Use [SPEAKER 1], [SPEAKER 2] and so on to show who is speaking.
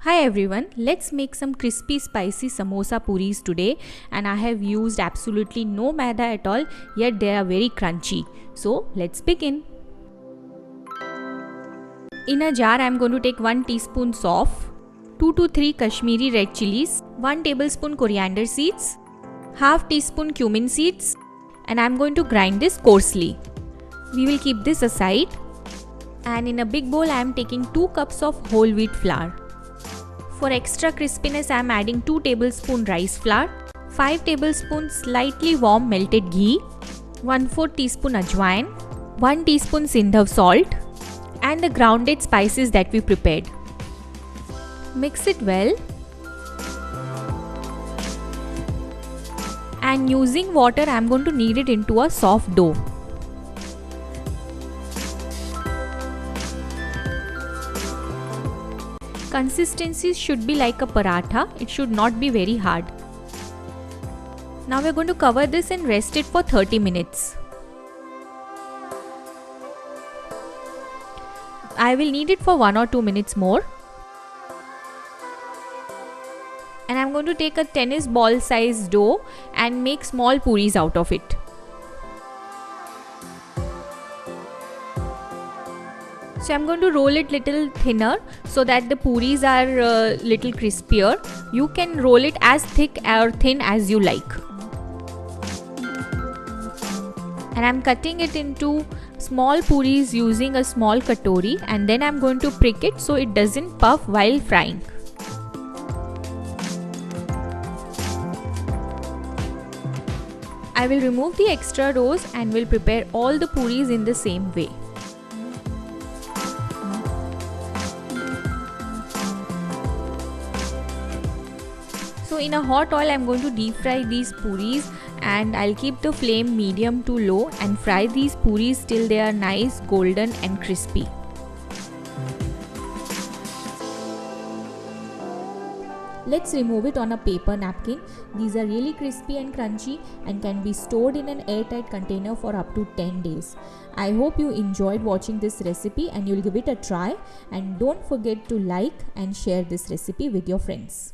[SPEAKER 1] Hi everyone, let's make some crispy spicy samosa puris today, and I have used absolutely no maida at all, yet they are very crunchy. So let's begin. In a jar I am going to take 1 teaspoon of 2 to 3 Kashmiri red chilies, 1 tablespoon coriander seeds, half teaspoon cumin seeds, and I am going to grind this coarsely. We will keep this aside, and in a big bowl I am taking 2 cups of whole wheat flour. For extra crispiness, I am adding 2 tablespoons rice flour, 5 tablespoons slightly warm melted ghee, 1/4 teaspoon ajwain, 1 teaspoon sindhav salt, and the grounded spices that we prepared. Mix it well, and using water I am going to knead it into a soft dough. Consistency should be like a paratha, it should not be very hard. Now we are going to cover this and rest it for 30 minutes. I will knead it for 1 or 2 minutes more. And I am going to take a tennis ball size dough and make small puris out of it. So I'm going to roll it little thinner so that the puris are little crispier. You can roll it as thick or thin as you like. And I'm cutting it into small puris using a small katori, and then I'm going to prick it so it doesn't puff while frying. I will remove the extra doughs and will prepare all the puris in the same way. So in a hot oil I am going to deep fry these puris, and I'll keep the flame medium to low and fry these puris till they are nice golden and crispy. Let's remove it on a paper napkin. These are really crispy and crunchy and can be stored in an airtight container for up to 10 days. I hope you enjoyed watching this recipe and you'll give it a try, and don't forget to like and share this recipe with your friends.